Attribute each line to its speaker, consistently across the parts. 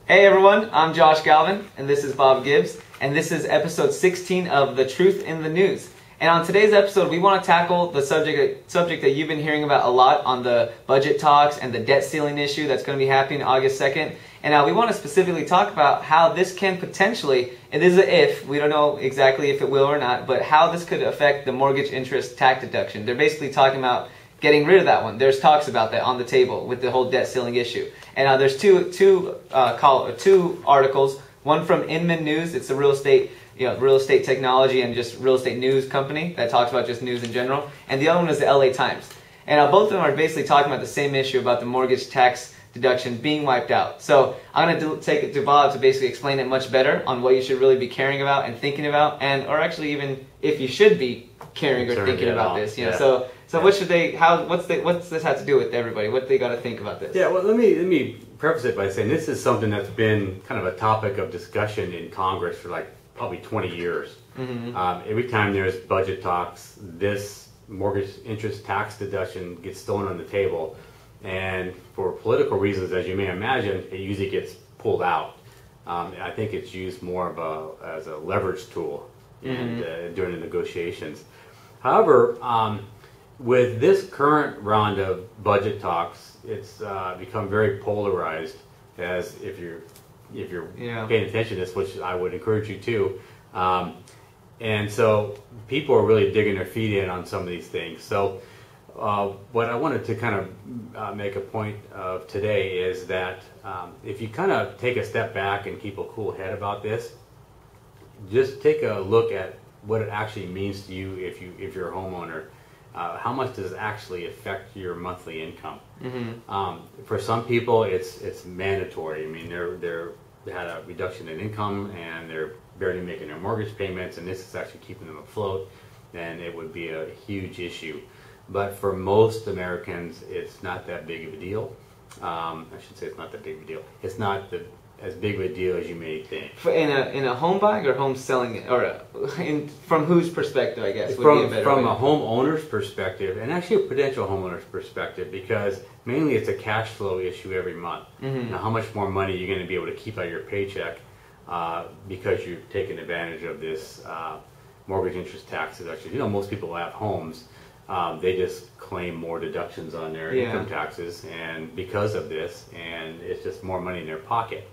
Speaker 1: Hey everyone, I'm Josh Galvin, and this is Bob Gibbs, and this is episode 16 of The Truth in the News. And on today's episode, we want to tackle the subject that you've been hearing about a lot on the budget talks and the debt ceiling issue that's going to be happening August 2nd. And we want to specifically talk about how this can potentially, it is a if, we don't know exactly if it will or not, but how this could affect the mortgage interest tax deduction. They're basically talking about getting rid of that one. There's talks about that on the table with the whole debt ceiling issue. And there's two articles. One from Inman News. It's a real estate technology and just real estate news company that talks about just news in general. And the other one is the LA Times. And both of them are basically talking about the same issue about the mortgage tax deduction being wiped out. So I'm going to take it to Bob to basically explain it much better on what you should really be caring about and thinking about, and or actually even if you should be caring or thinking about this. You know, so what should they? What's this have to do with everybody? What they got to think about this?
Speaker 2: Yeah, well, let me preface it by saying this is something that's been kind of a topic of discussion in Congress for like probably 20 years. Mm-hmm. Every time there's budget talks, this mortgage interest tax deduction gets thrown on the table, and for political reasons, as you may imagine, it usually gets pulled out. I think it's used more as a leverage tool during the negotiations. However, with this current round of budget talks, it's become very polarized. As if you're paying attention to this, which I would encourage you to, and so people are really digging their feet in on some of these things. So what I wanted to kind of make a point of today is that if you kind of take a step back and keep a cool head about this, just take a look at what it actually means to you if you're a homeowner. How much does it actually affect your monthly income? Mm-hmm. For some people, it's mandatory. I mean, they had a reduction in income and they're barely making their mortgage payments, and this is actually keeping them afloat, and it would be a huge issue. But for most Americans, it's not that big of a deal. I should say it's not that big of a deal. It's not as big of a deal as you may think.
Speaker 1: In a home buying or home selling, or from whose perspective, I guess,
Speaker 2: from a homeowner's perspective, and actually a potential homeowner's perspective, because mainly it's a cash flow issue every month. Mm-hmm. Now, how much more money you're going to be able to keep out of your paycheck because you've taken advantage of this mortgage interest tax deduction. You know, most people have homes. They just claim more deductions on their income taxes, and because of this, and it's just more money in their pocket.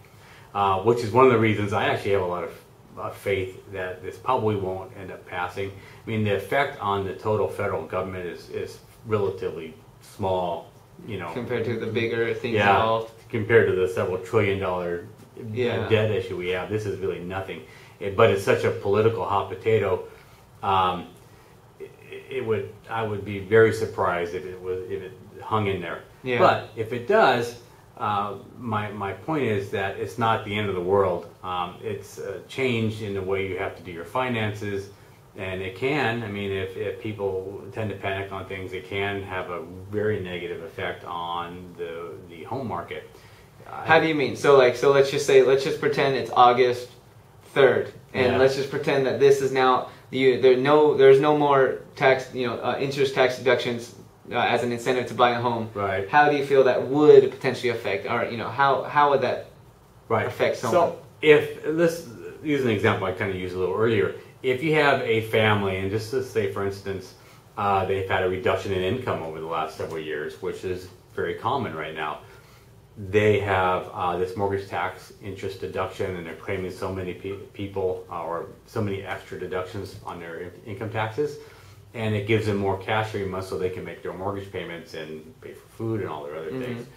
Speaker 2: Which is one of the reasons I actually have a lot of faith that this probably won't end up passing. I mean, the effect on the total federal government is relatively small, you know,
Speaker 1: compared to the bigger things involved.
Speaker 2: Compared to the several $1 trillion debt issue we have, this is really nothing. But it's such a political hot potato. I would be very surprised if it hung in there. Yeah. But if it does. My point is that it's not the end of the world. It's a change in the way you have to do your finances, and it can, I mean, if people tend to panic on things, it can have a very negative effect on the home market.
Speaker 1: How do you mean? So let's just pretend it's August 3rd, and let's just pretend that this is now there's no more tax, interest tax deductions as an incentive to buy a home. Right. How do you feel that would potentially affect, or how would that affect someone?
Speaker 2: So let's use an example I kind of used a little earlier. If you have a family, and just to say, for instance, they've had a reduction in income over the last several years, which is very common right now. They have this mortgage tax interest deduction, and they're claiming so many people or so many extra deductions on their income taxes. And it gives them more cash every month so they can make their mortgage payments and pay for food and all their other things.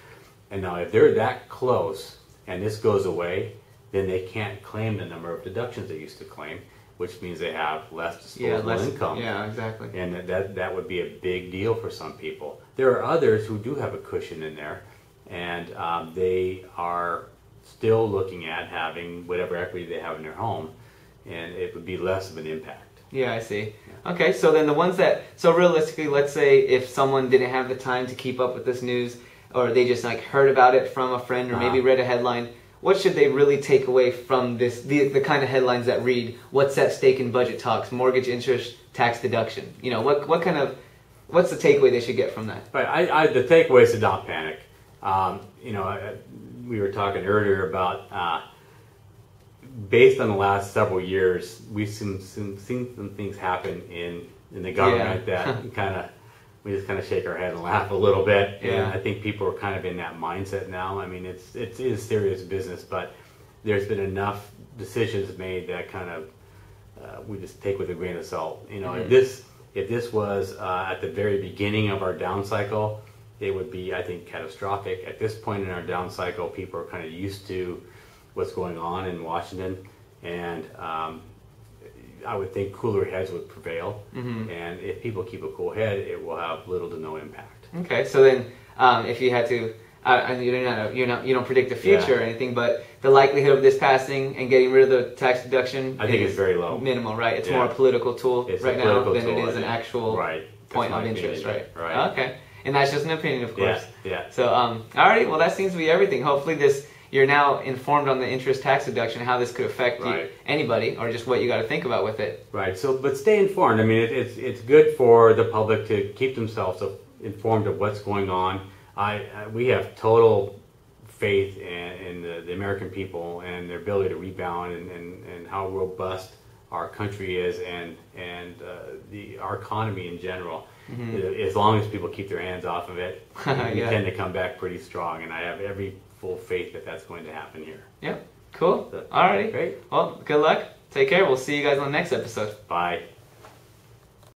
Speaker 2: And now if they're that close and this goes away, then they can't claim the number of deductions they used to claim, which means they have less disposable income.
Speaker 1: Yeah, exactly.
Speaker 2: And that would be a big deal for some people. There are others who do have a cushion in there, and they are still looking at having whatever equity they have in their home, and it would be less of an impact.
Speaker 1: Yeah, I see. Okay, so then the ones so realistically, let's say if someone didn't have the time to keep up with this news, or they just heard about it from a friend, or maybe read a headline, what should they really take away from this, the kind of headlines that read, what's at stake in budget talks, mortgage interest tax deduction? What's the takeaway they should get from that?
Speaker 2: Right, the takeaway is to not panic. we were talking earlier about, based on the last several years, we've seen some things happen in the government that we just kind of shake our head and laugh a little bit.
Speaker 1: Yeah.
Speaker 2: And I think people are kind of in that mindset now. I mean, it is serious business, but there's been enough decisions made that kind of we just take with a grain of salt. You know, if this was at the very beginning of our down cycle, it would be, I think, catastrophic. At this point in our down cycle, people are kind of used to what's going on in Washington, and I would think cooler heads would prevail. And if people keep a cool head, it will have little to no impact.
Speaker 1: Okay, so then if you had to, you don't predict the future or anything, but the likelihood of this passing and getting rid of the tax deduction,
Speaker 2: I think it's very low.
Speaker 1: Minimal, right? It's more a political tool right now than it is an actual point of interest, right?
Speaker 2: Right.
Speaker 1: Okay, and that's just an opinion, of course.
Speaker 2: Yeah.
Speaker 1: So, alrighty, well, that seems to be everything. Hopefully, you're now informed on the interest tax deduction, how this could affect anybody, or just what you got to think about with it.
Speaker 2: Right. So, but stay informed. I mean, it's good for the public to keep themselves informed of what's going on. We have total faith in the American people and their ability to rebound, and how robust our country is, and our economy in general. As long as people keep their hands off of it, we tend to come back pretty strong. And I have every full faith that that's going to happen here.
Speaker 1: Yeah. Cool.
Speaker 2: So,
Speaker 1: Alrighty.
Speaker 2: Great.
Speaker 1: Well, good luck. Take care. We'll see you guys on the next episode.
Speaker 2: Bye.